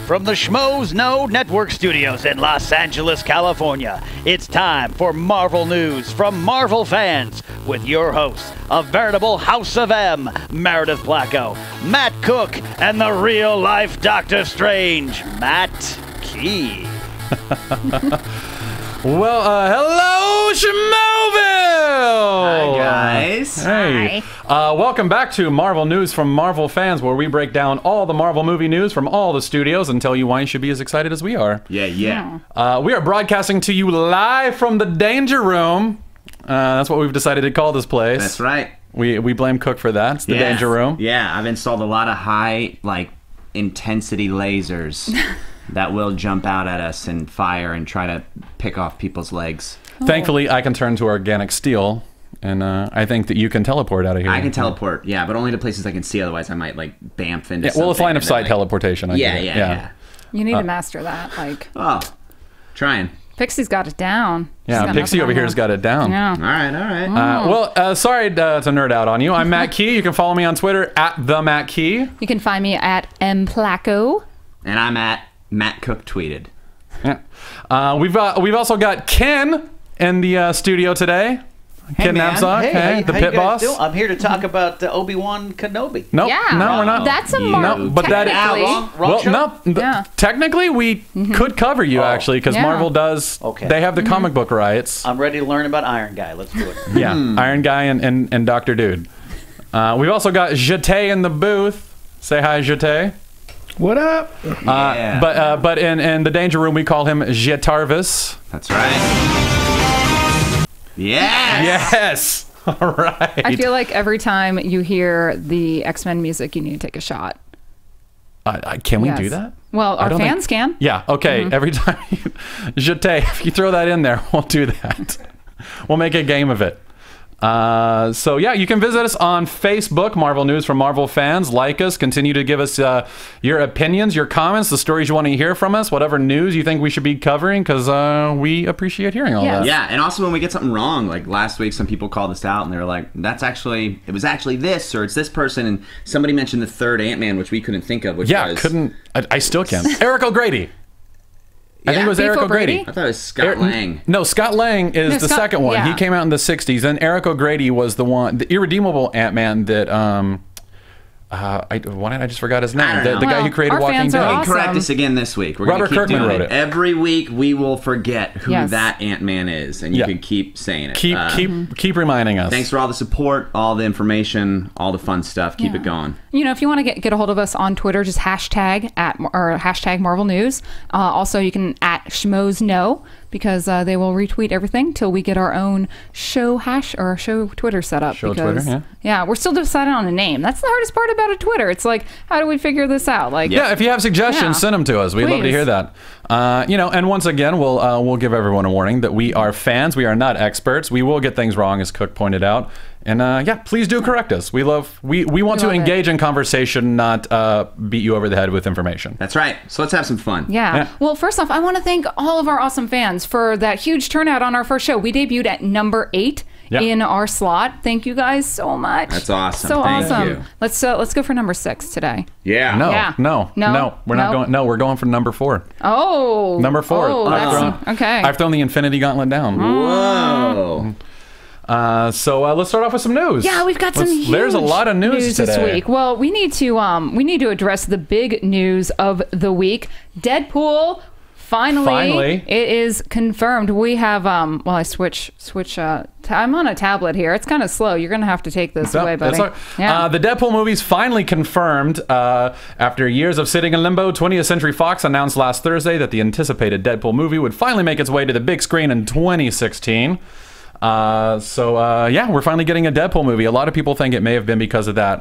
From the Schmoes Know Network Studios in Los Angeles, California, it's time for Marvel News from Marvel fans with your hosts, a veritable House of M, Meredith Placko, Matt Cook, and the real-life Doctor Strange, Matt Key. Well, hello, Schmoville! Hi, guys. Hey. Welcome back to Marvel News from Marvel fans, where we break down all the Marvel movie news from all the studios and tell you why you should be as excited as we are. Yeah. We are broadcasting to you live from the Danger Room. That's what we've decided to call this place. That's right. We blame Cook for that. It's the Danger Room. Yeah, I've installed a lot of high, intensity lasers that will jump out at us and fire and try to pick off people's legs. Thankfully, I can turn to organic steel, and I think that you can teleport out of here. I can teleport, yeah, but only to places I can see. Otherwise, I might bamf into something. Well, it's line of sight teleportation. Yeah. You need to master that. Oh, trying. Pixie's got it down. Yeah, Pixie over here has got it down. Yeah. All right. Sorry to nerd out on you. I'm Matt Key. You can follow me on Twitter at @TheMattKey. You can find me at mplacko. And I'm at Matt Cook Tweeted. Yeah. We've also got Ken in the studio today. Hey, Ken man. Napzok, Hey, the how pit you guys boss. doing? I'm here to talk about Obi-Wan Kenobi. Nope, Yeah. no, we're not. That's a Marvel. No, but that is Wrong show? no. Yeah. Technically, we could cover you actually because Yeah. Marvel does. Okay. They have the comic book rights. I'm ready to learn about Iron Guy. Let's do it. Yeah, Iron Guy and Dr. Dude. We've also got Jete in the booth. Say hi, Jete. What up? But in the Danger Room we call him Jetarvis. That's right. Yes. All right. I feel like every time you hear the X-Men music, you need to take a shot. Can we Yes. do that? Well, our fans can. Yeah. Okay. Every time, Jete, if you throw that in there, we'll do that. We'll make a game of it. So yeah, you can visit us on Facebook, Marvel News from Marvel fans. Like us, continue to give us your opinions, your comments, the stories you want to hear from us, whatever news you think we should be covering, because we appreciate hearing all that. Yeah, and also when we get something wrong, like last week, some people called us out and they were like, it was actually this, or it's this person, and somebody mentioned the third Ant-Man, which we couldn't think of, which was... I still can't. Eric O'Grady. I think it was Beef Eric O'Grady? O'Grady. I thought it was Scott Lang. No, Scott Lang is the second one. Yeah. He came out in the 60s. Then Eric O'Grady was the one, the irredeemable Ant-Man that, why did I just forgot his name? The guy who created our Walking fans are Dead. awesome. Correct us again this week. We're Robert gonna keep Kirkman doing wrote it. Every week we will forget who Yes. that Ant-Man is, and you can keep saying it. Keep reminding us. Thanks for all the support, all the information, all the fun stuff. Keep it going. You know, if you want to get a hold of us on Twitter, just hashtag Marvel News. Also, you can at Schmoes Know, because they will retweet everything till we get our own show Twitter set up. Show Twitter, yeah, we're still deciding on a name. That's the hardest part about a Twitter. It's like, how do we figure this out? Like, yeah, if you have suggestions, send them to us. We'd love to Please. hear that. And once again, we'll give everyone a warning that we are fans. We are not experts. We will get things wrong, as Cook pointed out. And please do correct us. We want to engage in conversation, not beat you over the head with information. That's right. So let's have some fun. Yeah. Well, first off, I want to thank all of our awesome fans for that huge turnout on our first show. We debuted at number 8 in our slot. Thank you guys so much. That's awesome. So Thank awesome. you. Let's go for number 6 today. Yeah. No, we're not going. No, we're going for number 4. Oh. Number 4. Oh, okay. I've thrown the Infinity Gauntlet down. Whoa. So let's start off with some news. Yeah, we've got some huge There's a lot of news this today. week. Well, we need to address the big news of the week. Deadpool. Finally, it is confirmed. We have I switch. I'm on a tablet here. It's kind of slow. You're gonna have to take this away, buddy. The Deadpool movie's finally confirmed. After years of sitting in limbo, 20th Century Fox announced last Thursday that the anticipated Deadpool movie would finally make its way to the big screen in 2016. We're finally getting a Deadpool movie. A lot of people think it may have been because of that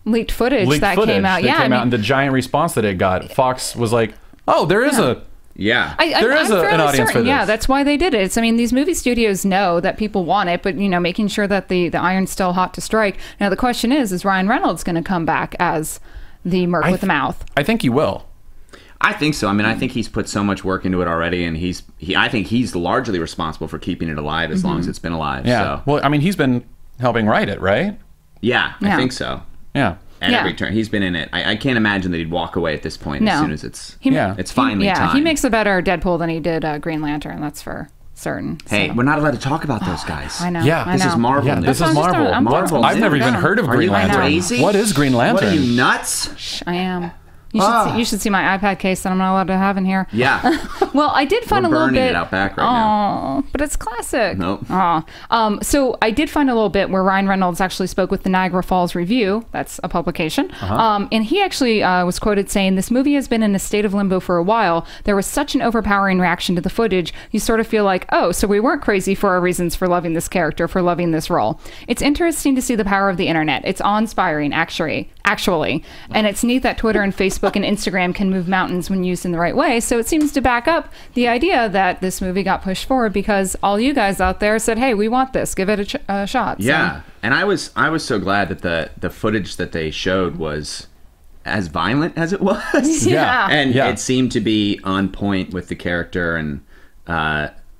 leaked footage that came out. And the giant response that it got. Fox was like, "Oh, there is a." Yeah, there is an audience for this. Yeah, that's why they did it. These movie studios know that people want it, but making sure that the iron's still hot to strike. Now the question is Ryan Reynolds going to come back as the Merc with the mouth? I think he will. I think so. I think he's put so much work into it already, and I think he's largely responsible for keeping it alive as long as it's been alive. Yeah. So. Well, he's been helping write it, right? Yeah, I think so. Yeah. At every turn. He's been in it. I can't imagine that he'd walk away at this point as soon as it's finally time. He makes a better Deadpool than he did Green Lantern, that's for certain. Hey, we're not allowed to talk about those guys. I know. Yeah. This is Marvel. Yeah, this is Marvel. Marvel. I've never even heard of Green Lantern. Crazy? What is Green Lantern? What are you, nuts? I am. You should see my iPad case that I'm not allowed to have in here. Yeah. Well, I did find a little bit. We're burning it out back right now. But it's classic. Nope. So I did find a little bit where Ryan Reynolds actually spoke with the Niagara Falls Review. That's a publication. And he actually was quoted saying, "This movie has been in a state of limbo for a while. There was such an overpowering reaction to the footage. You sort of feel like, oh, so we weren't crazy for our reasons for loving this character, for loving this role. It's interesting to see the power of the internet. It's awe-inspiring, actually. And it's neat that Twitter and Facebook and Instagram can move mountains when used in the right way. So it seems to back up the idea that this movie got pushed forward because all you guys out there said, hey, we want this. Give it a shot." Yeah. And I was so glad that the footage that they showed was as violent as it was. Yeah. And it seemed to be on point with the character and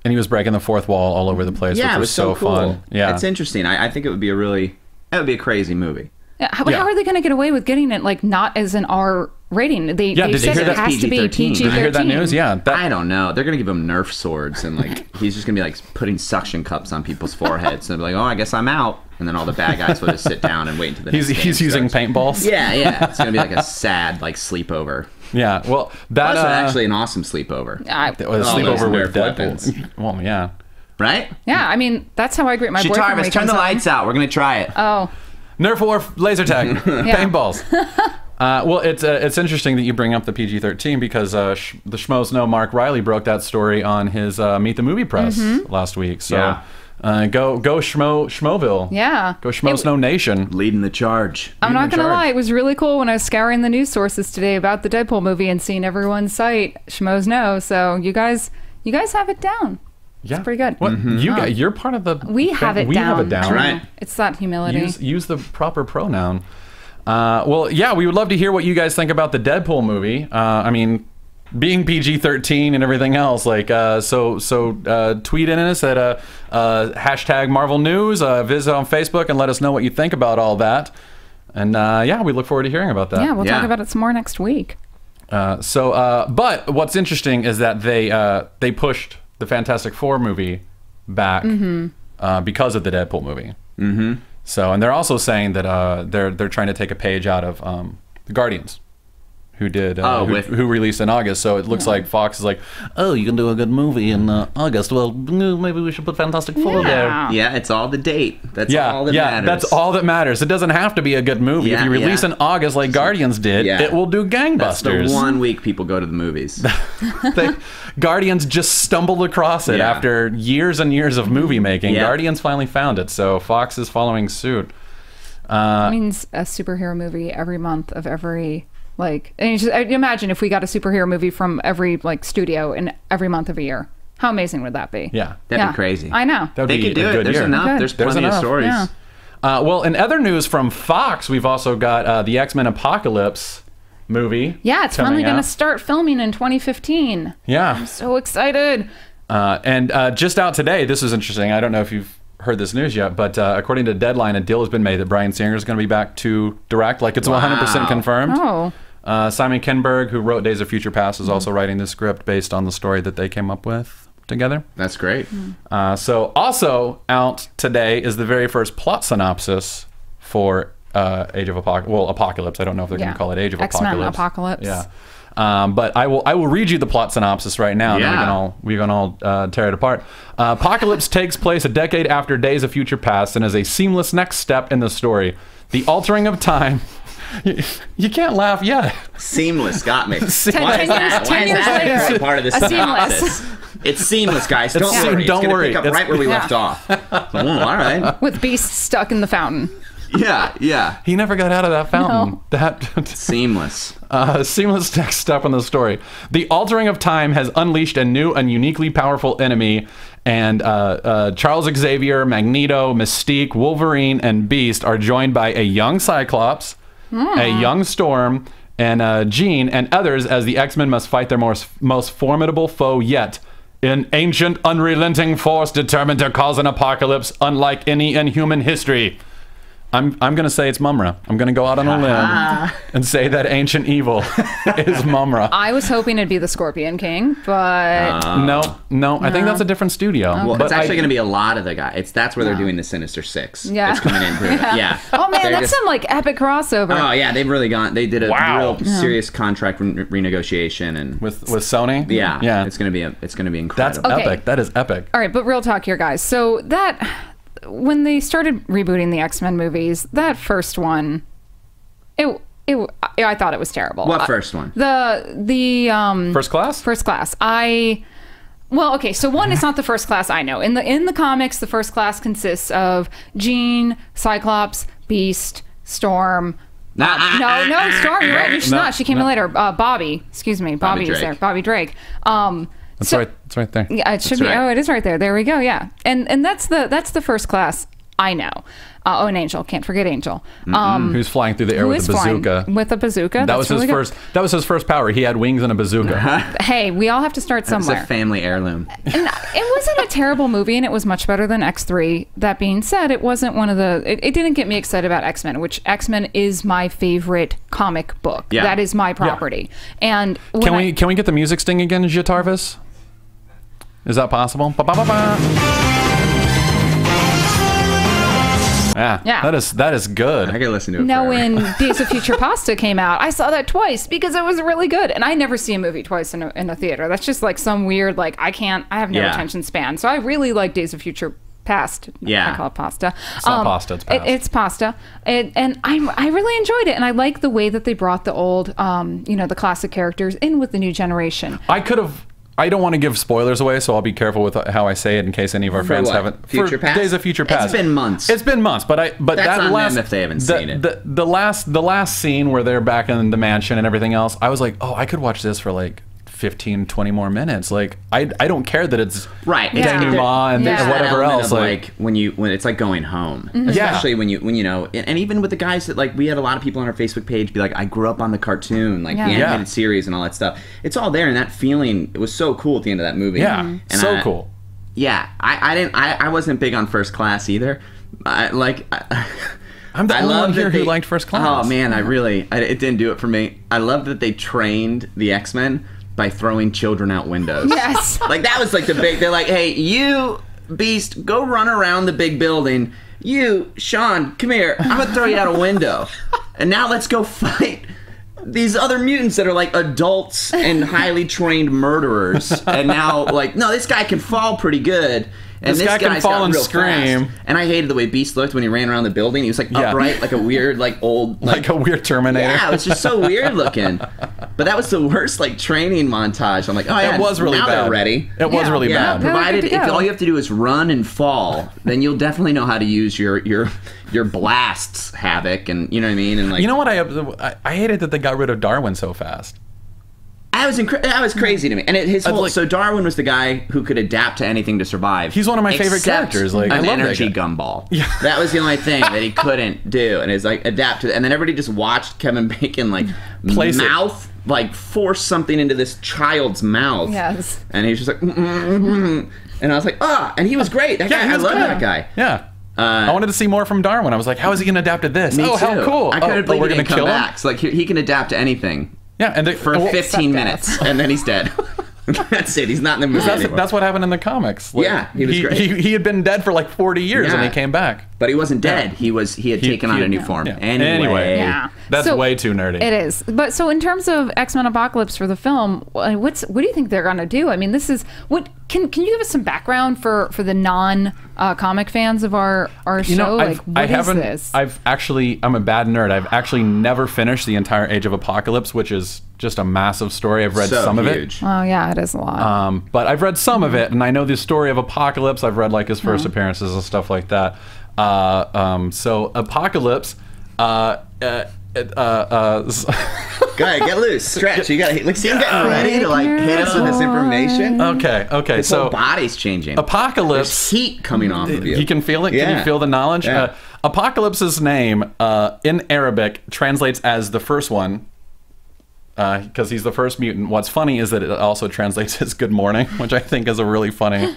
he was breaking the fourth wall all over the place, which it was so cool. fun. Yeah. It's interesting. I think it would be a crazy movie. How are they going to get away with getting it like not as an R rating? They said it has to be PG-13. Did you hear that news? Yeah. I don't know. They're going to give him Nerf swords and like he's just going to be like putting suction cups on people's foreheads and they'll be like, oh, I guess I'm out. And then all the bad guys will just sit down and wait until the next He's using paintballs. Yeah. It's going to be like a sad like sleepover. Yeah. Well, that was actually an awesome sleepover. It was a sleepover with Deadpool. Well, yeah. Right? Yeah. I mean, that's how I greet my boyfriend. Tarvis, turn the lights out. We're going to try it. Oh. Nerf war laser tag, paintballs. Well, it's interesting that you bring up the PG-13 because the Schmoes Know Mark Riley broke that story on his Meet the Movie Press last week. So go Schmoville. Yeah. Go Schmoes Know Nation. Leading the charge. I'm not going to lie. It was really cool when I was scouring the news sources today about the Deadpool movie and seeing everyone's site, Schmoes Know. So you guys have it down. Yeah, it's pretty good. What you're part of the. We have it down. Right. It's that humility. Use the proper pronoun. Well, yeah, we would love to hear what you guys think about the Deadpool movie. I mean, being PG-13 and everything else, like tweet in us at hashtag Marvel News. Visit on Facebook and let us know what you think about all that. And we look forward to hearing about that. Yeah, we'll talk about it some more next week. But what's interesting is that they pushed the Fantastic Four movie back because of the Deadpool movie. Mm-hmm. So, and they're also saying that they're trying to take a page out of the Guardians, who did who released in August. So it looks like Fox is like, oh, you can do a good movie in August. Well, maybe we should put Fantastic Four there. Yeah, it's all the date. That's all that matters. That's all that matters. It doesn't have to be a good movie. If you release in August like Guardians did, it will do gangbusters. That's the 1 week people go to the movies. Guardians just stumbled across it after years and years of movie making. Guardians finally found it, so Fox is following suit. It means a superhero movie every month of every... imagine if we got a superhero movie from every studio in every month of a year. How amazing would that be? Yeah, that'd be crazy. I know. They could do it. There's enough. There's plenty of stories. Yeah. Well, in other news from Fox, we've also got the X-Men Apocalypse movie. Yeah, it's finally going to start filming in 2015. Yeah, I'm so excited. And just out today, this is interesting. I don't know if you've heard this news yet, but according to Deadline, a deal has been made that Bryan Singer is going to be back to direct. It's 100% confirmed. Oh. Simon Kinberg, who wrote Days of Future Past, is also writing the script based on the story that they came up with together. That's great. So also out today is the very first plot synopsis for Age of Apocalypse. Well, Apocalypse. I don't know if they're going to call it Age of X-Men Apocalypse. Yeah. But I will read you the plot synopsis right now. Yeah. And then we can all tear it apart. Apocalypse takes place a decade after Days of Future Past and is a seamless next step in the story. The altering of time. You can't laugh yet. Seamless got me. 10 years later. Part of this synopsis. It's seamless, guys. Don't worry. Don't worry. Pick up right where we left off. All right. With Beast stuck in the fountain. Yeah. He never got out of that fountain. No. Seamless. Seamless next step in the story. The altering of time has unleashed a new and uniquely powerful enemy, and Charles Xavier, Magneto, Mystique, Wolverine, and Beast are joined by a young Cyclops, a young Storm, and Jean, and others as the X-Men must fight their most formidable foe yet. An ancient, unrelenting force determined to cause an apocalypse unlike any in human history. I'm going to say it's Mumra. I'm going to go out on a limb and say that ancient evil is Mumra. I was hoping it'd be the Scorpion King, but no. I think that's a different studio. Well, but it's actually going to be a lot of the guys. That's where they're doing the Sinister Six. Yeah. It's coming in. Yeah. Oh man, that's some like epic crossover. Oh yeah, they've really gone. They did a real serious contract renegotiation and with Sony. Yeah. It's going to be incredible. That's epic. That is epic. All right, but real talk here, guys. So when they started rebooting the X-Men movies, that first one, I thought it was terrible. What first one? The First Class? First Class. Well, okay, so one, it's not the First Class I know. In the comics, the First Class consists of Jean, Cyclops, Beast, Storm. No, Storm, you're right. She's not. She came in later. Bobby. Excuse me. Bobby is there. Bobby Drake. That's right. It's right there. Yeah, it should be. Right. Oh, it is right there. There we go. Yeah, and that's the First Class I know. And Angel. Can't forget Angel. Who's flying through the air with a bazooka? With a bazooka. That was his first. That was his first power. He had wings and a bazooka. Hey, we all have to start somewhere. It's a family heirloom. And it wasn't a terrible movie, and it was much better than X3. That being said, it wasn't one of the. It didn't get me excited about X-Men, which X-Men is my favorite comic book. Yeah. That is my property. Yeah. And can we get the music sting again, Jatarvis? Is that possible? Yeah. That is good. I gotta listen to it. Now, when Days of Future Pasta came out, I saw that twice because it was really good. And I never see a movie twice in a theater. That's just like some weird, like, I have no attention span. So I really like Days of Future Past. Yeah. I call it pasta. It's not pasta, it's past. It's pasta. And I really enjoyed it. And I like the way that they brought the old, the classic characters in with the new generation. I don't want to give spoilers away, so I'll be careful with how I say it in case any of our friends haven't. Future Past? Days of Future Past. It's been months. It's been months, but that's that on last them if they haven't seen it. The last scene where they're back in the mansion and everything else, I was like, oh, I could watch this for like 15, 20 more minutes. Like I don't care that it's right. denouement and whatever else. Like when it's like going home, especially when you know, and even with the guys that like we had a lot of people on our Facebook page be like, I grew up on the cartoon, like the animated series and all that stuff. It's all there, and that feeling it was so cool at the end of that movie. Yeah, and so cool. Yeah, I wasn't big on First Class either. I'm the only one here who liked First Class. Oh man, it didn't do it for me. I love that they trained the X-Men by throwing children out windows. Yes. Like that was like the big, they're like, hey, you, Beast, go run around the big building. You, Sean, come here. I'm gonna throw you out a window. And now let's go fight these other mutants that are like adults and highly trained murderers. And now like, no, this guy can fall pretty good. And this guy can fall and scream. Fast. And I hated the way Beast looked when he ran around the building. He was like upright, like a weird, like old, like a weird Terminator. Yeah, it was just so weird looking. But that was the worst, like training montage. I'm like, oh yeah, it was really now bad. They're ready. It was really bad. Provided if all you have to do is run and fall, then you'll definitely know how to use your blasts, Havoc, and you know what I mean. And like, you know what I hated that they got rid of Darwin so fast. That was crazy to me. And his whole so Darwin was the guy who could adapt to anything to survive. He's one of my favorite characters. Like an energy gumball. Yeah. That was the only thing that he couldn't do, and it's like adapt to. And then everybody just watched Kevin Bacon like like force something into this child's mouth. Yes. And he was just like, and I was like, and he was great. That guy, I love that guy. Yeah. I wanted to see more from Darwin. I was like, how is he going to adapt to this? Me too. How cool. I couldn't believe he didn't come back. So like he can adapt to anything. Yeah, and for 15 minutes, and then he's dead. That's it. He's not in the movie anymore. That's what happened in the comics. Like, yeah, he was great. He had been dead for like 40 years, and he came back. But he wasn't dead. He had taken on a new form. Yeah. Anyway, that's way too nerdy. It is. But so in terms of X-Men Apocalypse for the film, what do you think they're going to do? I mean, this is what can you give us some background for the non comic fans of our show? Like, what is this? I'm a bad nerd. I've actually never finished the entire Age of Apocalypse, which is just a massive story. I've read some of it. Oh yeah, it is a lot. But I've read some of it, and I know the story of Apocalypse. I've read like his first appearances and stuff like that. So Apocalypse. Go ahead, get loose, stretch. You gotta see him getting ready to like hit us with this information. Okay. His whole body's changing. Apocalypse. There's heat coming off of you. You can feel it. Yeah. Can you feel the knowledge? Yeah. Apocalypse's name in Arabic translates as the first one. Because he's the first mutant. What's funny is that it also translates as good morning, which I think is a really funny.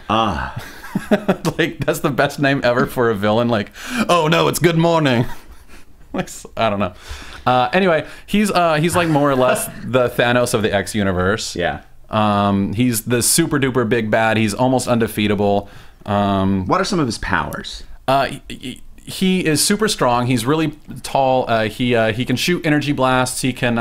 Like, that's the best name ever for a villain. Like, oh no, it's good morning. Like, I don't know. Anyway, he's like more or less the Thanos of the X universe. Yeah. He's the super duper big bad. He's almost undefeatable. What are some of his powers? He is super strong. He's really tall. He can shoot energy blasts. He can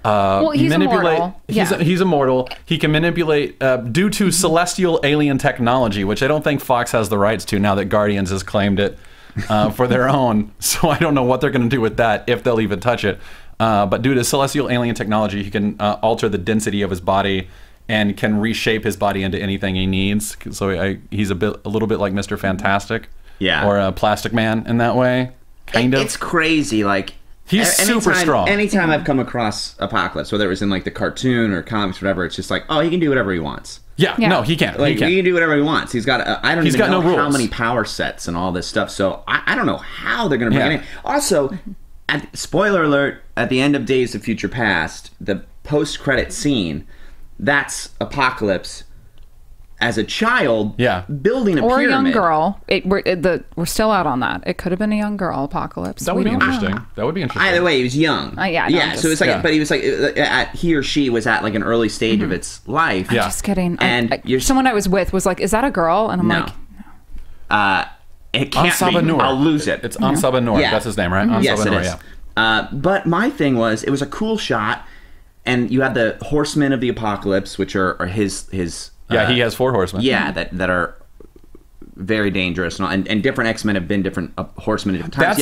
he's manipulate. immortal. He's immortal. He can manipulate due to celestial alien technology, which I don't think Fox has the rights to now that Guardians has claimed it for their own. So I don't know what they're going to do with that, if they'll even touch it. But due to celestial alien technology, he can alter the density of his body and can reshape his body into anything he needs. So he's a little bit like Mr. Fantastic. Yeah. Or a Plastic Man in that way. Kind of. It's crazy. Like, he's super strong. Anytime I've come across Apocalypse, whether it was in like the cartoon or comics or whatever, it's just like, oh, he can do whatever he wants. Yeah. No, he can't. Like, he can do whatever he wants. He's got, I don't even know no how rules. many power sets and all this stuff. So I don't know how they're going to bring it in. Also, spoiler alert, at the end of Days of Future Past, the post-credit scene, that's Apocalypse as a child building a pyramid. Or a young girl. We're still out on that. It could have been a young girl, Apocalypse. That would be interesting. That would be interesting. Either way, he was young. So it's like, but he was like, he or she was at like an early stage of its life. I'm just kidding. And someone I was with was like, "Is that a girl?" And I'm like, "No." It can't be. I'll lose it. It's Ansaba Noor. Yeah. That's his name, right? Yes, Ansaba it Noor, is. yeah. But my thing was, it was a cool shot, and you had the Horsemen of the Apocalypse, which are his. He has 4 horsemen. Yeah, that are very dangerous, and different X-Men have been different horsemen at different times.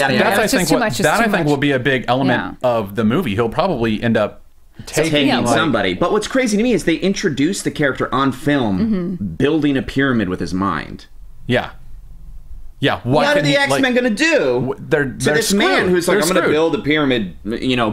I think will be a big element of the movie. He'll probably end up taking somebody. But what's crazy to me is they introduced the character on film building a pyramid with his mind. Yeah. Yeah, what are the X-Men going to do they're to this screwed. man who's like, I'm going to build a pyramid,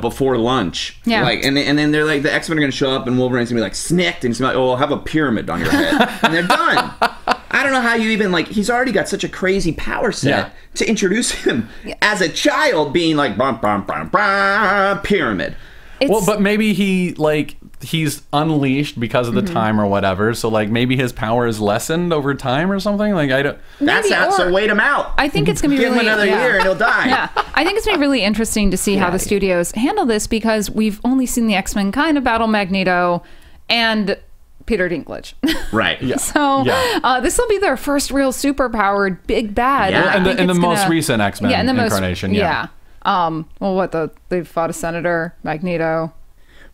before lunch? Yeah. Like, and then they're like, the X-Men are going to show up and Wolverine's going to be like, snicked, and he's going to be like, oh, I'll have a pyramid on your head. And they're done. I don't know how you even, like, he's already got such a crazy power set to introduce him as a child being like, bum, bum, bum, bum, pyramid. But maybe he's unleashed because of the time or whatever. So like maybe his power is lessened over time or something. Like I don't. That's not. So wait him out. I think it's gonna be give really him another year and he'll die. Yeah, I think it's gonna be really interesting to see how the studios handle this because we've only seen the X-Men kind of battle Magneto and Peter Dinklage. Right. Yeah. So this will be their first real superpowered big bad. Yeah. And the most recent X-Men incarnation. They fought a senator, Magneto.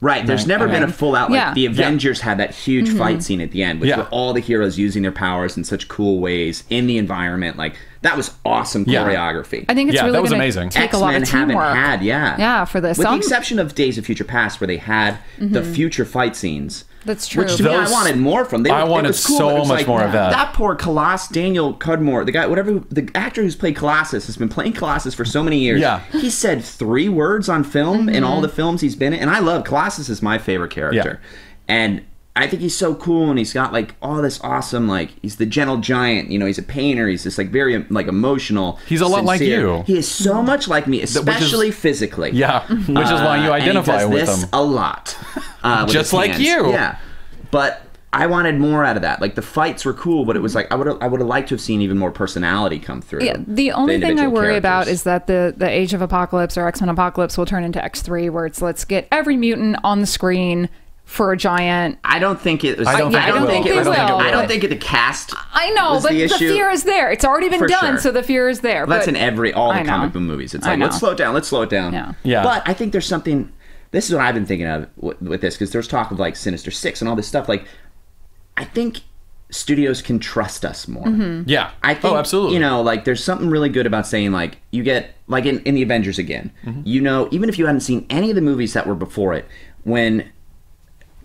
Right, there's never been a full out, like, the Avengers had that huge fight scene at the end, which were all the heroes using their powers in such cool ways in the environment. Like, that was awesome choreography. I think it's really going to take a lot of teamwork. For this. With the exception of Days of Future Past, where they had the future fight scenes. That's true. Which to me, I wanted more from. I wanted so much more of that. That poor Colossus, Daniel Cudmore, the actor who's played Colossus, has been playing Colossus for so many years. Yeah. He said 3 words on film in all the films he's been in. And I love Colossus is my favorite character. Yeah. And I think he's so cool, and he's got like all this awesome, like he's the gentle giant, he's a painter, he's just like very like emotional. He's a lot like you. He is so much like me, especially physically. Yeah, which is why you identify with him. A lot. Just like you. Yeah. But I wanted more out of that. Like the fights were cool, but it was like I would have liked to have seen even more personality come through. Yeah, the only thing I worry about is that the Age of Apocalypse or X-Men Apocalypse will turn into X3, where it's let's get every mutant on the screen for a giant. I don't think it was. I don't think it will. I don't think the cast. I know, but the fear is there. It's already been done, so the fear is there. That's in all the comic book movies. It's like let's slow it down. Let's slow it down. Yeah. But I think there's something. This is what I've been thinking of with this, because there's talk of like Sinister Six and all this stuff. Like, I think studios can trust us more. Yeah. I think, absolutely. Like there's something really good about saying like you get like in the Avengers again. Even if you hadn't seen any of the movies that were before it, when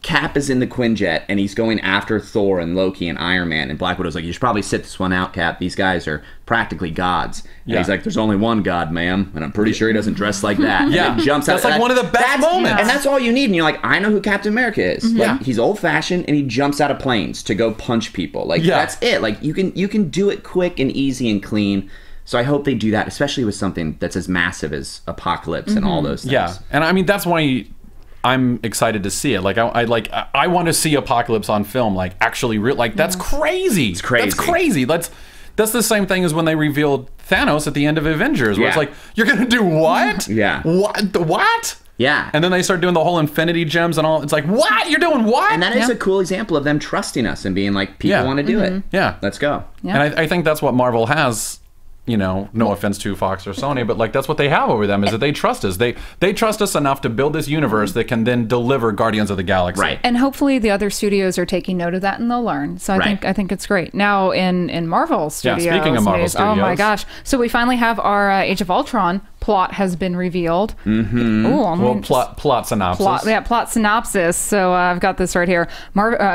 Cap is in the Quinjet and he's going after Thor and Loki and Iron Man, and Black Widow's like, you should probably sit this one out, Cap. These guys are practically gods. And he's like, there's only one god, ma'am, and I'm pretty sure he doesn't dress like that. Yeah. And it jumps that's out. Like one of the best moments. And that's all you need. And you're like, I know who Captain America is. Like, he's old fashioned and he jumps out of planes to go punch people. Like that's it. Like you can do it quick and easy and clean. So I hope they do that, especially with something that's as massive as Apocalypse and all those things. Yeah. And I mean that's why I'm excited to see it. Like I want to see Apocalypse on film, like actually real. Like that's crazy. It's crazy. That's crazy. That's the same thing as when they revealed Thanos at the end of Avengers, where it's like, you're gonna do what? Yeah. What? Yeah. And then they start doing the whole Infinity Gems and all. It's like, what? You're doing what? And that is a cool example of them trusting us and being like, people want to do it. Yeah. Let's go. Yeah. And I think that's what Marvel has. You know, no offense to Fox or Sony, but like that's what they have over them is that they trust us. They trust us enough to build this universe that can then deliver Guardians of the Galaxy. Right. And hopefully the other studios are taking note of that and they'll learn. So I think it's great. Now in Marvel Studios. Yeah, speaking of Marvel Studios. Oh my gosh. So we finally have our Age of Ultron plot has been revealed. Mm-hmm. Ooh, plot synopsis. Plot synopsis. So I've got this right here.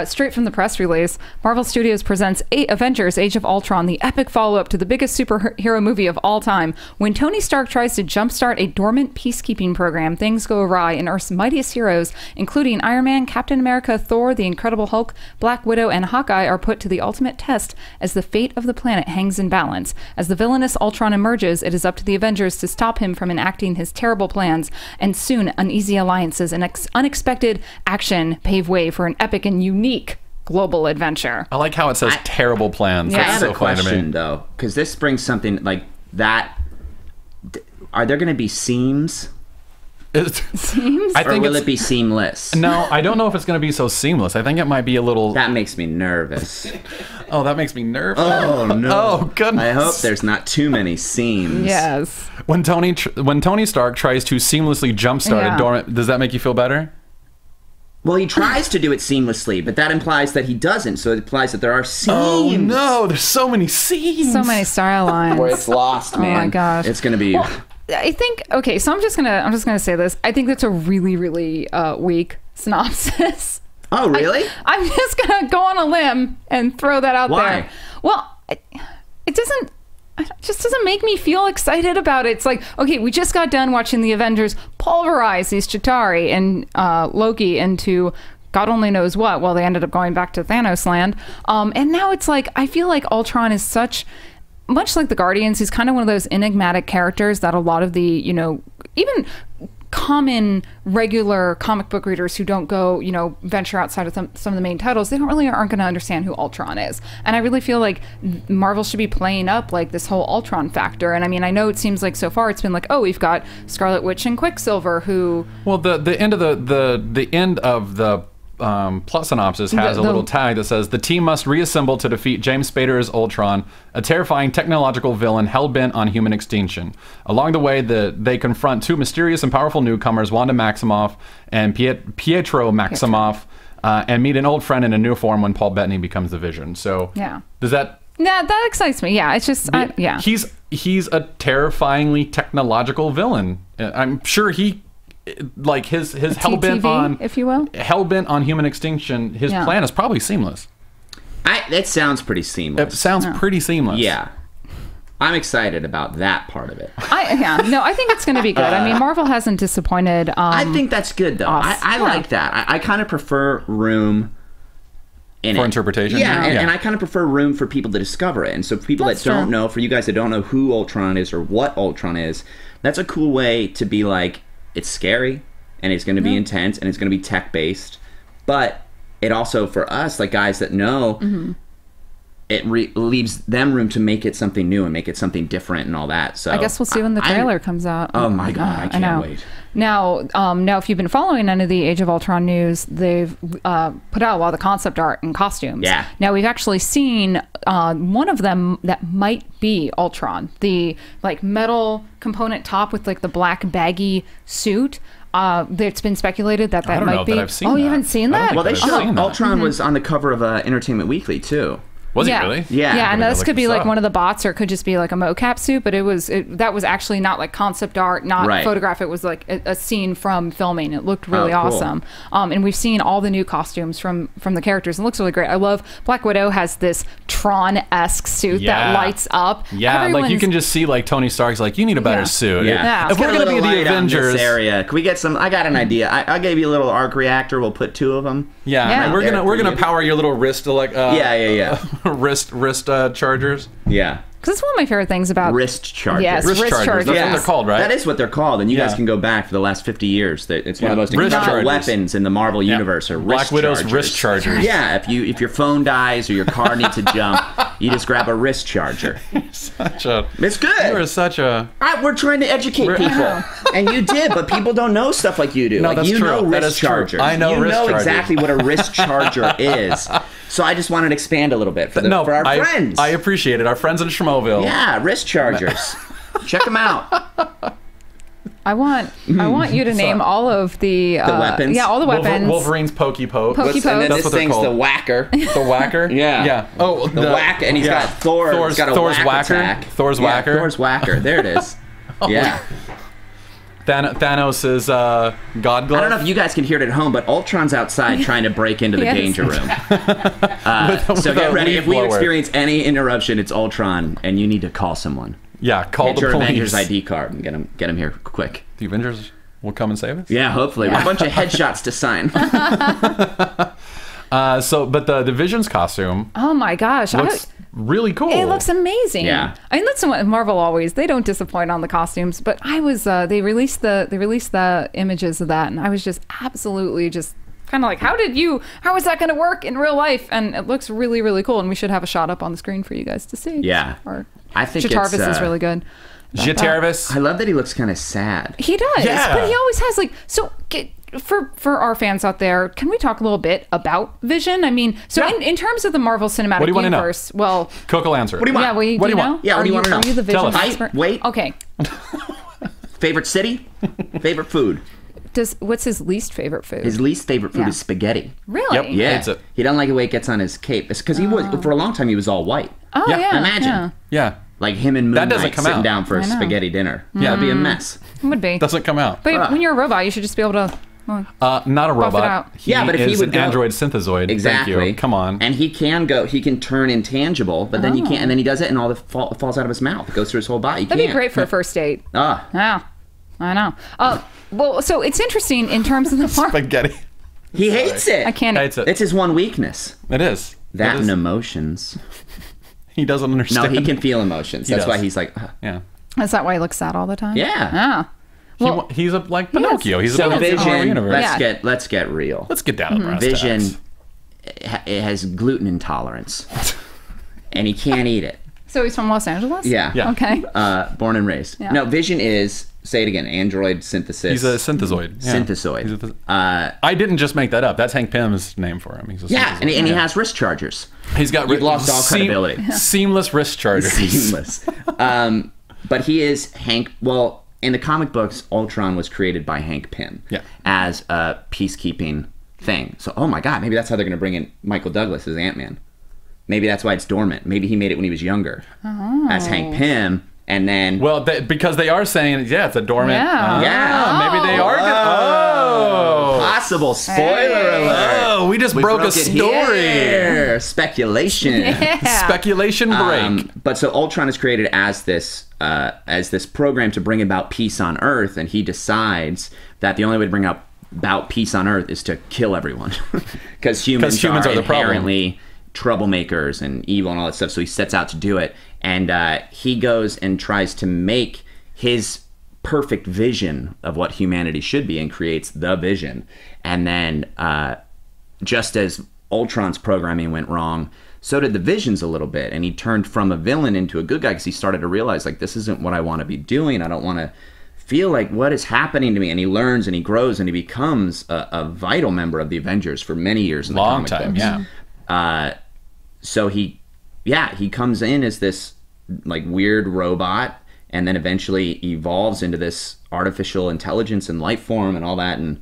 Straight from the press release, Marvel Studios presents Avengers Age of Ultron, the epic follow-up to the biggest superhero movie of all time. When Tony Stark tries to jumpstart a dormant peacekeeping program, things go awry, and Earth's mightiest heroes, including Iron Man, Captain America, Thor, the Incredible Hulk, Black Widow, and Hawkeye, are put to the ultimate test as the fate of the planet hangs in balance. As the villainous Ultron emerges, it is up to the Avengers to stop him from enacting his terrible plans, and soon uneasy alliances and unexpected action pave way for an epic and unique global adventure. I like how it says terrible plans. I That's have so a funny to me. question though, because this brings something like that. Are there going to be seams? Seems? I think Or will it be seamless? No, I don't know if it's going to be so seamless. I think it might be a little. That makes me nervous. Oh, that makes me nervous. Oh no! Oh goodness! I hope there's not too many seams. Yes. When Tony Stark tries to seamlessly jumpstart a dormant, does that make you feel better? Well, he tries to do it seamlessly, but that implies that he doesn't. So it implies that there are seams. Oh no! There's so many seams. So many star lines. Where it's lost, man. Oh my gosh. It's gonna be. Well, I think okay. So I'm just gonna say this. I think that's a really weak synopsis. Oh really? I'm just gonna go on a limb and throw that out Why? there. Well, it just doesn't make me feel excited about it. It's like, okay, we just got done watching the Avengers pulverize these Chitauri and Loki into God only knows what. Well, they ended up going back to Thanos land. And now it's like, I feel like Ultron is much like the Guardians, he's kind of one of those enigmatic characters that a lot of the, even common regular comic book readers who don't go, venture outside of some of the main titles, they aren't going to understand who Ultron is. And I really feel like Marvel should be playing up like this whole Ultron factor. And I mean, I know it seems like so far it's been like, oh, we've got Scarlet Witch and Quicksilver who. Well, the end of the end of the plot synopsis has a little tag that says the team must reassemble to defeat James Spader as Ultron, a terrifying technological villain hell-bent on human extinction. Along the way, they confront two mysterious and powerful newcomers, Wanda Maximoff and Pietro Maximoff, and meet an old friend in a new form when Paul Bettany becomes the Vision. So yeah, does that? Yeah, that excites me. Yeah, it's just yeah. He's a terrifyingly technological villain. I'm sure he. Like his hell-bent on, if you will, hell-bent on human extinction. His plan is probably seamless. It sounds pretty seamless. It sounds pretty seamless. Yeah, I'm excited about that part of it. I think it's going to be good. I mean, Marvel hasn't disappointed. I think that's good though. I like that. I kind of prefer room for interpretation. Yeah, and I kind of prefer room for people to discover it. And so for people that don't know, for you guys that don't know who Ultron is or what Ultron is, that's a cool way to be like. It's scary, and it's going to be intense, and it's going to be tech-based. But it also, for us, like guys that know, it leaves them room to make it something new and make it something different and all that. So I guess we'll see when the trailer comes out. Oh my God, I can't wait. Now, if you've been following any of the Age of Ultron news, they've put out a lot of the concept art and costumes. Yeah. Now, we've actually seen one of them that might be Ultron. The metal component top with the black baggy suit. It's been speculated that might be. I don't know that I've seen that. You haven't seen that? Well, they showed Ultron was on the cover of Entertainment Weekly too. Was he really? Yeah. And this could be one of the bots, or it could just be like a mocap suit. But that was actually not concept art, not photograph. It was a scene from filming. It looked really awesome. And we've seen all the new costumes from the characters. It looks really great. I love Black Widow has this Tron-esque suit that lights up. Yeah, you can just see Tony Stark's you need a better suit. Yeah. If we're gonna be the Avengers area, can we get some? I got an idea. I gave you a little arc reactor. We'll put two of them. Yeah. We're gonna power your little wrist yeah. wrist chargers. Yeah. Because it's one of my favorite things about wrist chargers. Yes, Wrist chargers. That's what they're called, right? That is what they're called, and you Yeah. guys can go back for the last 50 years. It's one of the most Wrist incredible chargers. weapons in the Marvel universe. Are Black wrist Widow's chargers. wrist chargers. Yeah, if your phone dies or your car needs to jump, you just grab a wrist charger. Such a. It's good. You are such a. We're trying to educate people, and you did, but people don't know stuff like you do. No, like that's you true. know That wrist is true. chargers. I know you wrist know chargers. exactly what a wrist charger is. So I just wanted to expand a little bit for our friends. I appreciate it. Our friends in Schmoville. Yeah, wrist chargers. Check them out. I want you to name all of the weapons? Yeah, all the weapons. Wolverine's Pokey Poke. Pokey And then Poke. That's this what they're thing's called. the whacker. The whacker? Yeah. Yeah. Oh, The whack, and he's got Thor. Thor's got a whack whacker. attack. Thor's whacker. Thor's whacker. There it is. Yeah. Thanos is God Glove. I don't know if you guys can hear it at home, but Ultron's outside trying to break into the Yes. danger room. with So get a ready. leaf If we blower. experience any interruption, it's Ultron, and you need to call someone. Yeah, call Get the your police. Avengers ID card and get him here quick. The Avengers will come and save us. Yeah, hopefully. Yeah. A bunch of headshots to sign. But the Vision's costume Oh my gosh. looks really cool. It looks amazing. Yeah. I mean, that's what Marvel always, they don't disappoint on the costumes, but I was they released the images of that, and I was just absolutely just kind of like, how is that going to work in real life? And it looks really, really cool, and we should have a shot up on the screen for you guys to see. Yeah. Or I think Jatarvis it's, is really good. about that. Jatarvis. I love that he looks kind of sad. He does, Yeah. but he always has for our fans out there, can we talk a little bit about Vision? I mean, so Yeah. in terms of the Marvel Cinematic What do you wanna know? Universe, well, Coke will answer. What do you want? yeah, well, What do you know? want? Yeah, what do you wanna know? Are you the Vision Tell us. expert? Wait. Okay. Favorite city? Favorite food? What's his least favorite food? His least favorite food Yeah. is spaghetti. Really? Yep. Yeah. Hates it. He doesn't like the way it gets on his cape. It's because he was, for a long time, he was all white. Oh Yeah, yeah. imagine. Yeah. Yeah. Like him and Moon That doesn't Knight come sitting out. down for a I know. spaghetti dinner. Yeah. That'd be a mess. It would be. Doesn't come out. But when you're a robot, you should just be able to. Not a it robot. out. Yeah, but if he is would an go- android synthezoid. Exactly. Thank you. Come on. And he can turn intangible, but then you can't, and then he does it and all the falls out of his mouth. It goes through his whole body. You That'd be can't. great for a first date. Ah. Yeah, I know. Well, so it's interesting in terms of the Spaghetti. He hates it. I can't. Hates it. It's his one weakness. It is. That It and is. emotions. He doesn't No, understand. he can feel emotions. That's does. why he's like, Yeah. Is that why he looks sad all the time? Yeah. Ah. Well, He's like Pinocchio. He's so a Pinocchio in our Vision. universe. Let's get real. Let's get down to brass Vision tacks. it has gluten intolerance, and he can't eat it. so he's from Los Angeles. Yeah. Yeah. Okay. Born and raised. Yeah. No, Vision is, say it again, android synthesis. He's a synthezoid. Yeah. Synthezoid. He's I didn't just make that up. That's Hank Pym's name for him. He's a Yeah, and he synthezoid. has wrist chargers. He's got You've lost all credibility. Seamless wrist chargers. Seamless. But he is Hank. Well, in the comic books, Ultron was created by Hank Pym as a peacekeeping thing. So, oh my God, maybe that's how they're going to bring in Michael Douglas as Ant-Man. Maybe that's why it's dormant. Maybe he made it when he was younger as Hank Pym, and then Well, because they are saying, yeah, it's a dormant. Yeah. Yeah. Maybe they are. possible spoiler alert. Oh, we just We broke a it story. here. Speculation. Yeah. Speculation break. But so Ultron is created as this program to bring about peace on Earth, and he decides that the only way to bring about peace on Earth is to kill everyone, because humans are are the problem. inherently troublemakers and evil and all that stuff. So he sets out to do it, and he goes and tries to make his perfect vision of what humanity should be, and creates the Vision. And then just as Ultron's programming went wrong, so did the Vision's a little bit, and he turned from a villain into a good guy because he started to realize, like, this isn't what I want to be doing. I don't want to feel like what is happening to me. And he learns and he grows and he becomes a vital member of the Avengers for many years in the Long comic time, books. yeah. So he comes in as this like weird robot, and then eventually evolves into this artificial intelligence and life form and all that, and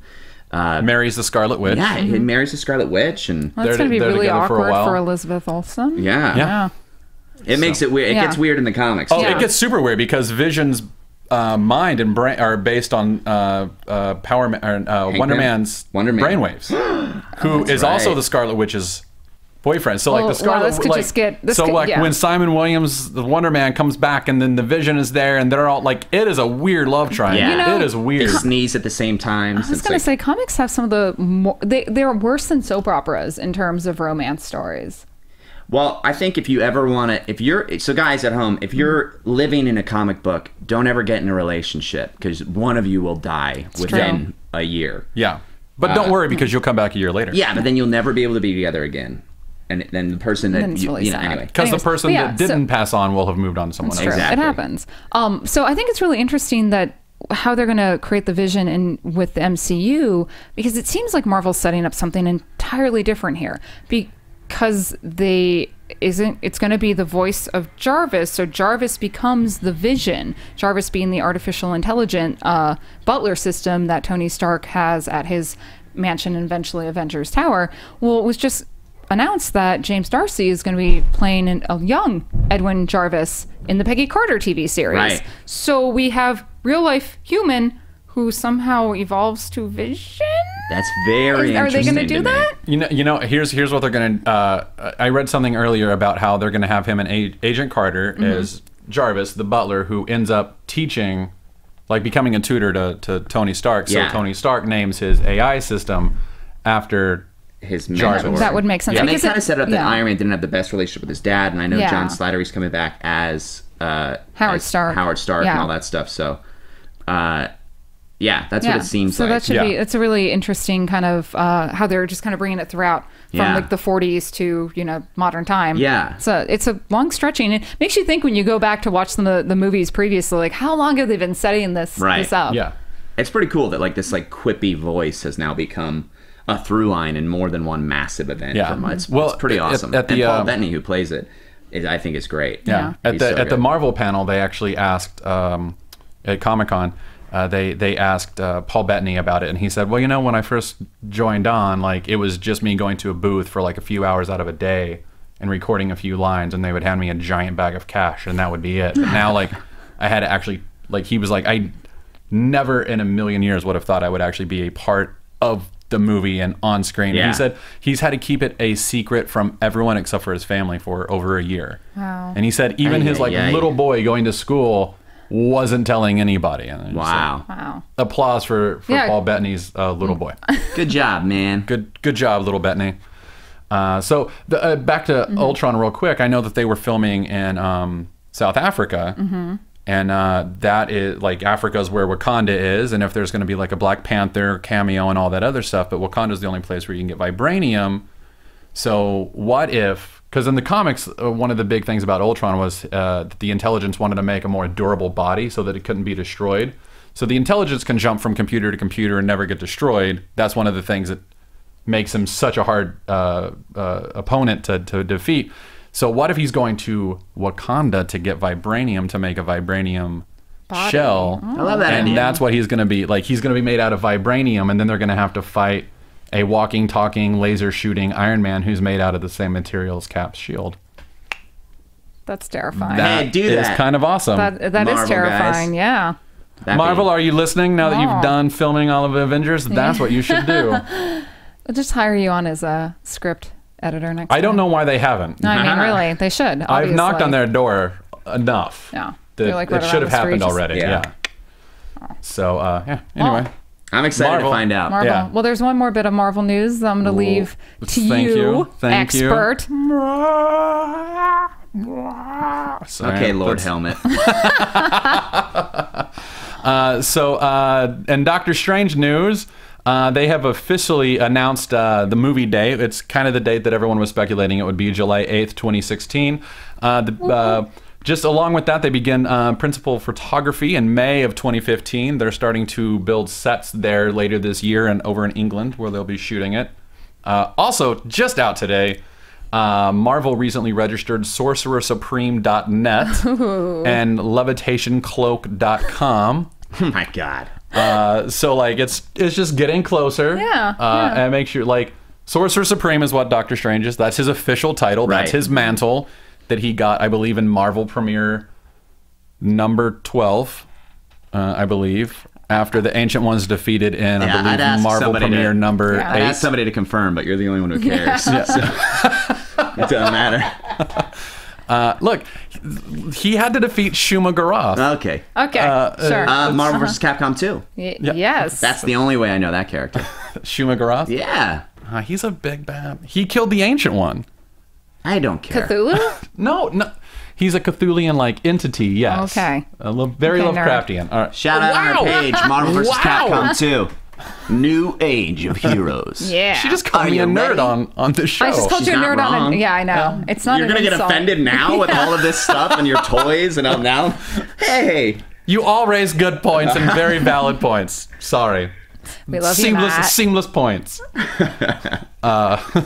Marries the Scarlet Witch. yeah, he marries the Scarlet Witch, and Well, that's They're- going to be they're really together for a awkward while. for Elizabeth Olsen. yeah, Yeah. it makes it weird. It Yeah. gets weird in the comics. Oh, too. it gets super weird because Vision's mind and brain are based on Wonder Pym? Man's Wonder Man. brainwaves, who is also right. the Scarlet Witch's boyfriend. So Well, like the Scarlet, this could like, just get- this so could- like yeah. when Simon Williams, the Wonder Man, comes back, and then the Vision is there, and they're all like, it is a weird love triangle. Yeah. You know, it is They weird. sneeze at the same time. I was going to say, comics have some of the more... They're worse than soap operas in terms of romance stories. Well, I think if you ever want to, so guys at home, if you're living in a comic book, don't ever get in a relationship because one of you will die within a year. Yeah. But don't worry because you'll come back a year later. Yeah, but then you'll never be able to be together again. And then the person that, anyway. Because the person that didn't pass on will have moved on to someone else. Exactly. It happens. So I think it's really interesting that how they're going to create the vision with the MCU, because it seems like Marvel's setting up something entirely different here. Because it's going to be the voice of Jarvis, so Jarvis becomes the Vision. Jarvis being the artificial intelligent butler system that Tony Stark has at his mansion and eventually Avengers Tower. Well, it was just announced that James Darcy is going to be playing a young Edwin Jarvis in the Peggy Carter TV series. Right. So we have real life human who somehow evolves to Vision. That's very interesting. Are they going to do that? You know. Here's what they're going to. I read something earlier about how they're going to have him and Agent Carter as Jarvis, the butler, who ends up teaching, like becoming a tutor to Tony Stark. So Tony Stark names his AI system after his Jarvis. mentor. That would make sense. Yeah, and they kind of set up that Iron Man didn't have the best relationship with his dad, and I know John Slattery's coming back as Howard Stark and all that stuff. So. Yeah, that's what it seems like. So that should be, it's a really interesting kind of how they're just kind of bringing it throughout from like the 40s to, modern time. Yeah. So it's a long stretching. It makes you think when you go back to watch the movies previously, like how long have they been setting this up? Yeah. It's pretty cool that like this like quippy voice has now become a through line in more than one massive event. Yeah. It's pretty awesome. And Paul Bettany, who plays it, I think is great. Yeah. At the Marvel panel, they actually asked at Comic-Con, they asked Paul Bettany about it, and he said, well, when I first joined on, like, it was just me going to a booth for like a few hours out of a day and recording a few lines, and they would hand me a giant bag of cash, and that would be it. But now, like, I had to actually, like, he was like, I never in a million years would have thought I would actually be a part of the movie and on screen. And he said he's had to keep it a secret from everyone except for his family for over a year. Wow. And he said even his little boy going to school wasn't telling anybody. And wow. Applause for Paul Bettany's little boy. Good job, man. Good job, little Bettany. So back to Ultron real quick. I know that they were filming in South Africa. And that is like Africa's where Wakanda is, and if there's going to be like a Black Panther cameo and all that other stuff, but Wakanda's the only place where you can get vibranium. So what if? Because in the comics, one of the big things about Ultron was that the intelligence wanted to make a more durable body so that it couldn't be destroyed. So the intelligence can jump from computer to computer and never get destroyed. That's one of the things that makes him such a hard opponent to defeat. So what if he's going to Wakanda to get vibranium to make a vibranium shell? I love that and idea. that's what he's going to be. Like, he's going to be made out of vibranium, and then they're going to have to fight a walking, talking, laser shooting Iron Man who's made out of the same material as Cap's shield. That's terrifying. Hey, do that. Is kind of awesome. That is Marvel terrifying, guys. yeah. Marvel, are you listening now that you've done filming all of Avengers? That's what you should do. I'll just hire you on as a script editor next time. I don't know why they haven't. No, I mean, really, they should. Obviously. I've knocked on their door enough. Yeah. That Like it should have happened already. Yeah. So, anyway. I'm excited to find out. Marvel. Yeah. Well, there's one more bit of Marvel news that I'm going to leave to Thank you. Thank you. expert. Sorry, Okay, Lord Helmet. And Doctor Strange news, they have officially announced the movie date. It's kind of the date that everyone was speculating it would be, July 8th, 2016. Just along with that, they begin principal photography in May of 2015. They're starting to build sets there later this year and over in England where they'll be shooting it. Also, just out today, Marvel recently registered sorcerersupreme.net and levitationcloak.com. Oh my God. So like it's just getting closer. Yeah. And make sure like Sorcerer Supreme is what Doctor Strange is. That's his official title. Right. That's his mantle that he got, I believe, in Marvel Premiere number 12, I belive, after the Ancient Ones defeated in, I believe, Marvel Premiere number 8. I asked somebody to confirm, but you're the only one who cares. It doesn't matter. Look, he had to defeat Shuma Gorath. Okay. Sure. Marvel vs. Capcom 2. Yes. That's the only way I know that character. Shuma Gorath? Yeah. He's a big bad. He killed the Ancient One. I don't care. Cthulhu? No. He's a Cthulian-like entity, yes. Okay. Very Okay, Lovecraftian. All right. Shout out on our page, Marvel vs. Capcom 2. New Age of Heroes. Yeah. She just called me a nerd on this show. I just called you a She's nerd not on wrong. it. Yeah, I know. It's not You're an going to get insult. offended now with all of this stuff and your toys and now? Hey. You all raise good points and very valid points. Sorry. We love you, Matt. Seamless points.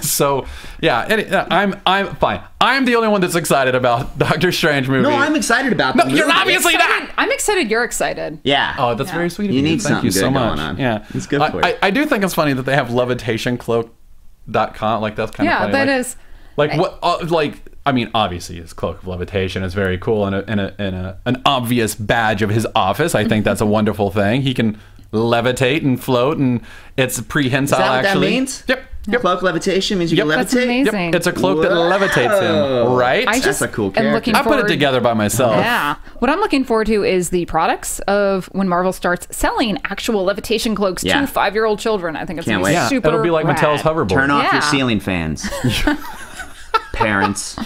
So yeah, I'm fine. I'm the only one that's excited about Doctor Strange movie. No, I'm excited about the movie. You're obviously not. I'm excited you're excited. Yeah. Oh, that's very sweet of you. You need Thank you so something good much. going on. Yeah, It's good for you. I do think it's funny that they have levitationcloak.com. Like that's kind of Yeah, funny. that like, is. like what like. I mean, obviously, his cloak of levitation is very cool and an obvious badge of his office. I think that's a wonderful thing. He can levitate and float, and it's prehensile. Is that what actually. that means? Yep. Cloak levitation means you can levitate? That's amazing. Yep. It's a cloak that Whoa. levitates him, right? I just a cool am character. looking I put it forward- together by myself. Yeah. What I'm looking forward to is the products of when Marvel starts selling actual levitation cloaks Yeah. to 5-year-old children. I think it's Can't gonna wait. be Yeah, super it'll be like rad. Mattel's hoverboard. Turn off Yeah. your ceiling fans. Parents.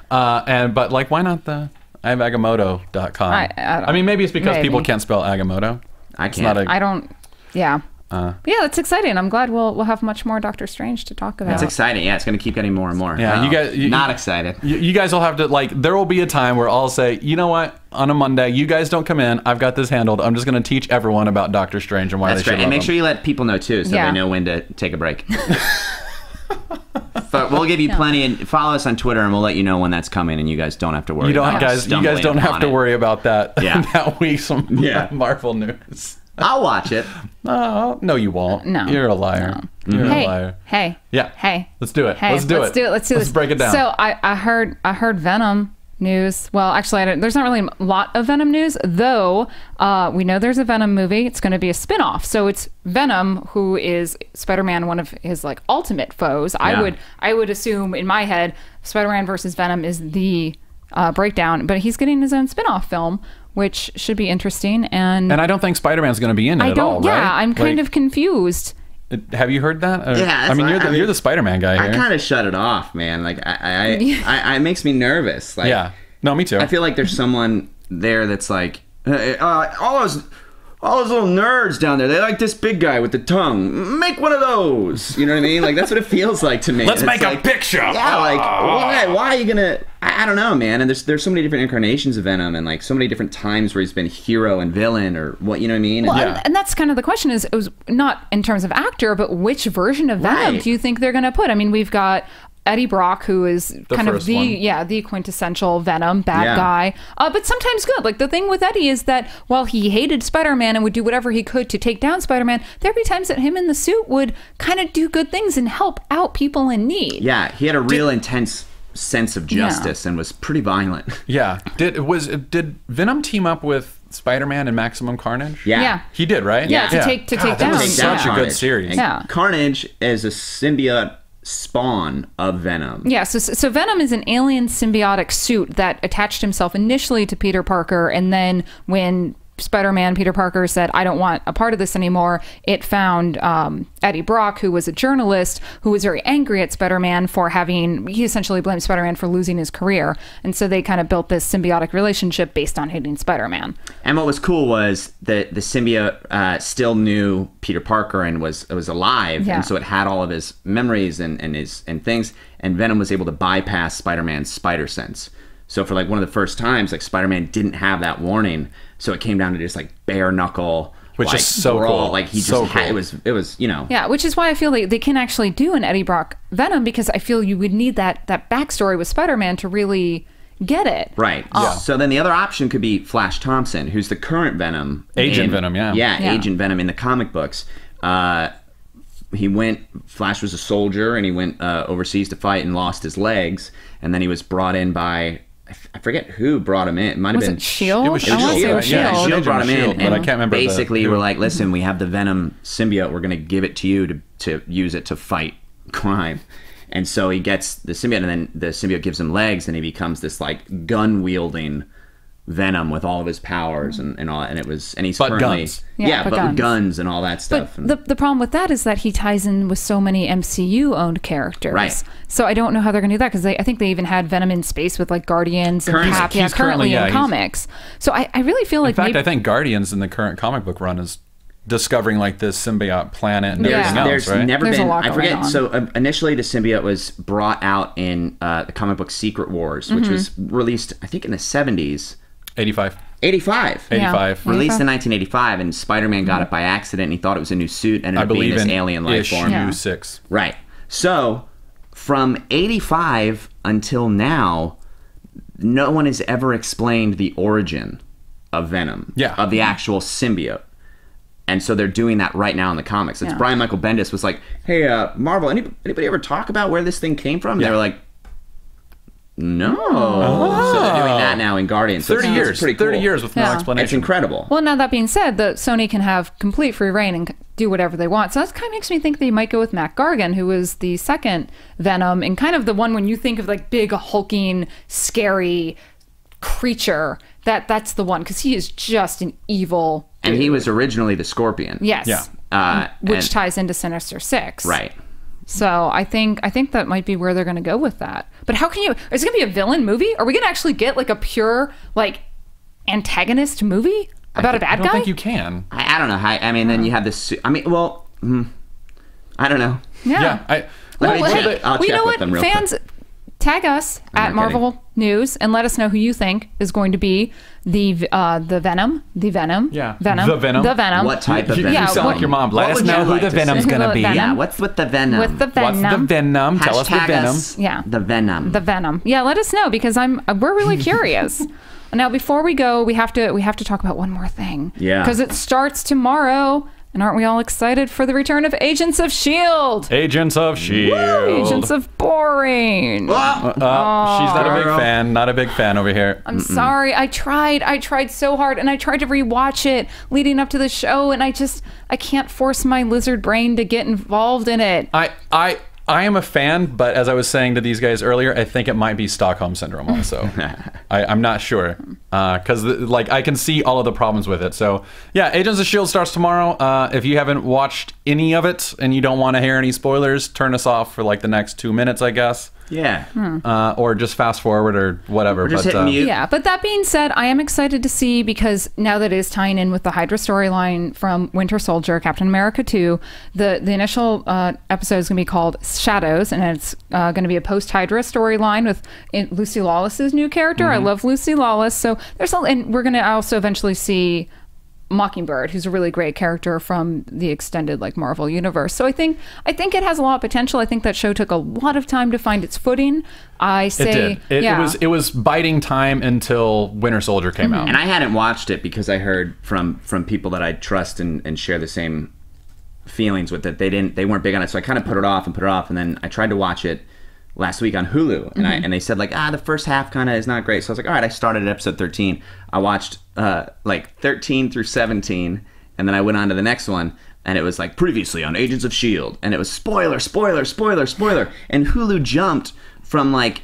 But like, why not I have Agamotto.com. I don't- mean, maybe it's because maybe. people can't spell Agamotto. I It's can't. not a, I don't. Yeah. But yeah, that's exciting. I'm glad we'll have much more Doctor Strange to talk about. It's exciting. Yeah, it's going to keep getting more and more. Yeah, you guys- not excited. you guys will have to, like, there will be a time where I'll say, you know what, on a Monday, you guys don't come in. I've got this handled. I'm just going to teach everyone about Doctor Strange and why That's they should great. And love make him. sure you let people know, too, so Yeah. they know when to take a break. But we'll give you plenty. And follow us on Twitter, and we'll let you know when that's coming, and you guys don't have to worry. You don't, about guys. You guys stumbling don't have upon to it. worry about that. Yeah. That week's Yeah. Marvel news. I'll watch it. Oh no, you won't. No. You're a liar. You're a Hey, liar. hey, Yeah. hey. Let's do it. Hey, Let's do it. Let's do this. Let's break it down. So I heard Venom news. Well, actually, there's not really a lot of Venom news, though. We know there's a Venom movie. It's going to be a spin-off. So it's Venom, who is Spider-Man, one of his like ultimate foes. Yeah. I would assume in my head, Spider-Man versus Venom is the breakdown, but he's getting his own spin-off film, which should be interesting. And I don't think Spider-Man's going to be in it I at all, don't. Yeah, right? I'm kind Like, of confused. Have you heard that? Or- Yeah, I mean, that's you're the Spider-Man guy I here. kind of shut it off, man. Like, it makes me nervous. Like, Yeah. No, me too. I feel like there's someone there that's like, all those little nerds down there, they like this big guy with the tongue. Make one of those. You know what I mean? Like, that's what it feels like to me. Let's It's make a like, picture. Yeah, like, why are you gonna... I don't know, man. And there's so many different incarnations of Venom, and like so many different times where he's been hero and villain, or what, you know what I mean? Well, And- and that's kind of the question is, it was not in terms of actor, but which version of Venom Right. do you think they're going to put? I mean, we've got Eddie Brock, who is kind of first one. the quintessential Venom bad Yeah. guy, but sometimes good. Like the thing with Eddie is that while he hated Spider-Man and would do whatever he could to take down Spider-Man, there'd be times that him in the suit would kind of do good things and help out people in need. yeah, he had a real intense sense of justice and was pretty violent. Yeah. Did Venom team up with Spider-Man and Maximum Carnage? Yeah. He did, right? Yeah, to take God, down. that was such a Yeah. good series. And Yeah. Carnage is a symbiote spawn of Venom. Yeah, so Venom is an alien symbiotic suit that attached himself initially to Peter Parker, and then when Spider-Man, Peter Parker, said, I don't want a part of this anymore, it found Eddie Brock, who was a journalist, who was very angry at Spider-Man for he essentially blamed Spider-Man for losing his career. And so they kind of built this symbiotic relationship based on hating Spider-Man. And what was cool was that the symbiote still knew Peter Parker and was alive, Yeah. and so it had all of his memories and things. And Venom was able to bypass Spider-Man's spider sense. So for like one of the first times, like Spider-Man didn't have that warning, so it came down to just like bare knuckle, Which like, is so brawl. cool. Like he just So had, cool. it was you know. Yeah, which is why I feel like they can actually do an Eddie Brock Venom, because I feel you would need that backstory with Spider-Man to really get it. Right. So then the other option could be Flash Thompson, who's the current Venom. Agent Venom, yeah. Yeah. Agent Venom in the comic books. Flash was a soldier, and he went overseas to fight and lost his legs, and then he was brought in by, I forget who brought him in. It might have Was been it S.H.I.E.L.D.? It was I wanna say it was S.H.I.E.L.D., right? Yeah, S.H.I.E.L.D. S.H.I.E.L.D. brought him in, S.H.I.E.L.D., but I can't remember basically who. we're like, listen, we have the Venom symbiote. We're going to give it to you to use it to fight crime. And so he gets the symbiote, and then the symbiote gives him legs, and he becomes this like gun-wielding Venom with all of his powers and all that, and he's But currently guns. but with guns and all that stuff. But the problem with that is that he ties in with so many MCU-owned characters. Right. So I don't know how they're going to do that, because I think they even had Venom in space with like Guardians and Cap. He's currently in comics. So I really feel like in fact, I think Guardians in the current comic book run is discovering like this symbiote planet and everything else, there's right? never There's a been. lot I going forget. on. So initially, the symbiote was brought out in the comic book Secret Wars, which was released, I think, in the 70s. 85. 85. 85. Released in 1985, and Spider-Man got it by accident. And he thought it was a new suit, and I ended up being believe this in alien life form. issue 6. Right. So from 85 until now, no one has ever explained the origin of Venom. Yeah. Of the actual symbiote. And so they're doing that right now in the comics. It's Brian Michael Bendis was like, "Hey, Marvel, anybody ever talk about where this thing came from?" They were like, "No." So they're doing that now in Guardians. So 30 it's years. pretty cool. 30 years with no explanation. It's incredible. Well, now that being said, the Sony can have complete free reign and do whatever they want. So that kind of makes me think they might go with Matt Gargan, who was the second Venom, and kind of the one when you think of like big, hulking, scary creature. That's the one, because he is just an evil dude. And he was originally the Scorpion. Yes. Yeah. Which ties into Sinister Six. Right. So I think that might be where they're going to go with that. But how can you? Is it going to be a villain movie? Are we going to actually get like a pure like antagonist movie about a bad I don't guy? think you can. I don't know. I mean, then you have this. I mean, well, I don't know. Yeah. I'll check you know with what? them real Fans, quick. tag us at not Marvel News and let us know who you think is going to be the Venom. Yeah. Venom. The Venom. What type of You Venom? sound like your mom. Let What us would know you who like the to Venom's say? going to Who be. the Venom? Yeah, what's with the Venom? With the Venom. What's the Venom? Tell us the Hashtag Venom. us Yeah. The Venom. The Venom. Yeah, let us know, because we're really curious. Now, before we go, we have to talk about one more thing. Yeah. Because it starts tomorrow, and aren't we all excited for the return of Agents of S.H.I.E.L.D.? Agents of S.H.I.E.L.D. Agents of Boring. She's not a big fan. Not a big fan over here. I'm sorry. I tried so hard, and I tried to rewatch it leading up to the show, and I can't force my lizard brain to get involved in it. I am a fan, but as I was saying to these guys earlier, I think it might be Stockholm Syndrome also. I'm not sure. Because I can see all of the problems with it. So yeah, Agents of S.H.I.E.L.D. starts tomorrow. If you haven't watched any of it and you don't want to hear any spoilers, turn us off for like the next 2 minutes, I guess. Yeah. Or just fast forward or whatever. Or just hit mute. Yeah, but that being said, I am excited to see, because now that it is tying in with the Hydra storyline from Winter Soldier, Captain America 2, the initial episode is going to be called Shadows, and it's going to be a post-Hydra storyline with Lucy Lawless's new character. I love Lucy Lawless. So and we're going to also eventually see Mockingbird, who's a really great character from the extended like Marvel universe. So I think it has a lot of potential. I think that show took a lot of time to find its footing. It did. It was biding time until Winter Soldier came out. And I hadn't watched it because I heard from people that I trust and share the same feelings with it. They weren't big on it, so I kind of put it off, and then I tried to watch it last week on Hulu, and they said like the first half kind of is not great. So I was like, all right, I started at episode 13. I watched like 13 through 17, and then I went on to the next one, and it was like previously on Agents of S.H.I.E.L.D. and it was spoiler, and Hulu jumped from like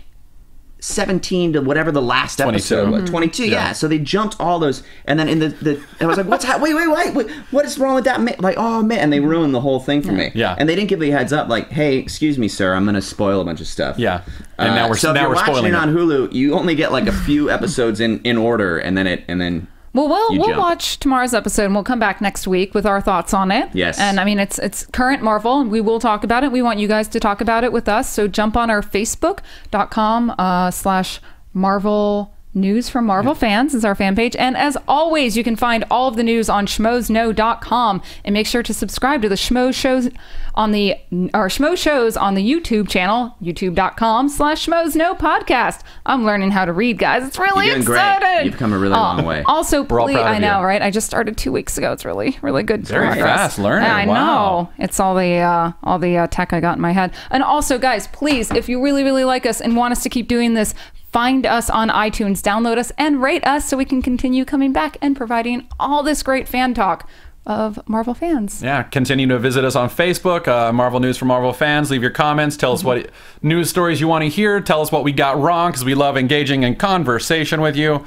17 to whatever the last 22. episode was. 22, yeah. So they jumped all those, and then in the I was like, what's happening? Wait, what is wrong with that? Like, oh man, and they ruined the whole thing for me. Yeah. And they didn't give me a heads up, like, hey, excuse me, sir, I'm gonna spoil a bunch of stuff. Yeah. And now we're so if you're watching spoiling it on Hulu, you only get like a few episodes in order, and then Well, we'll jump. watch tomorrow's episode, and we'll come back next week with our thoughts on it. Yes. And I mean, it's current Marvel, and we will talk about it. We want you guys to talk about it with us. So jump on our Facebook.com/Marvel News from Marvel Fans is our fan page. And as always, you can find all of the news on schmoesknow.com, and make sure to subscribe to the Schmo Shows on the YouTube channel, youtube.com/schmoesknow podcast. I'm learning how to read, guys. It's really You're doing exciting. great. You've come a really long way. Also, We're all please, proud of I know, you. right? I just started 2 weeks ago. It's really, really good Very progress. fast learner. I Wow. know. It's all the tech I got in my head. And also, guys, please, if you really, really like us and want us to keep doing this, find us on iTunes, download us, and rate us so we can continue coming back and providing all this great fan talk of Marvel fans. Yeah, continue to visit us on Facebook, Marvel News for Marvel Fans. Leave your comments. Tell us what news stories you want to hear. Tell us what we got wrong, because we love engaging in conversation with you.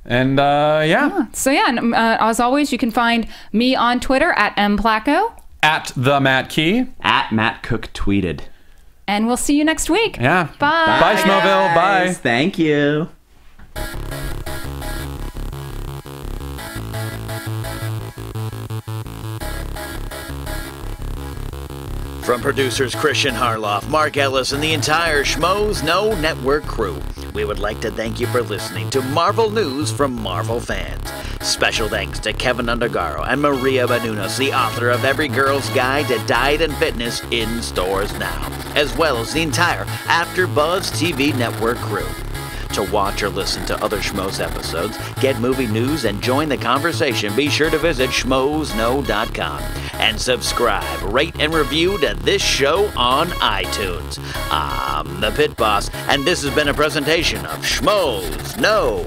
And So as always, you can find me on Twitter at mplacko. At the Matt Key. At Matt Cook Tweeted. And we'll see you next week. Yeah. Bye. Bye, Schmoville. Bye. Thank you. From producers Christian Harloff, Mark Ellis, and the entire Schmoes Know Network crew, we would like to thank you for listening to Marvel News from Marvel fans. Special thanks to Kevin Undergaro and Maria Menounos, the author of Every Girl's Guide to Diet and Fitness in stores now, as well as the entire AfterBuzz TV Network crew. To watch or listen to other Schmoes episodes, get movie news, and join the conversation, be sure to visit schmoesknow.com and subscribe, rate, and review to this show on iTunes. I'm the Pit Boss, and this has been a presentation of Schmoes Know.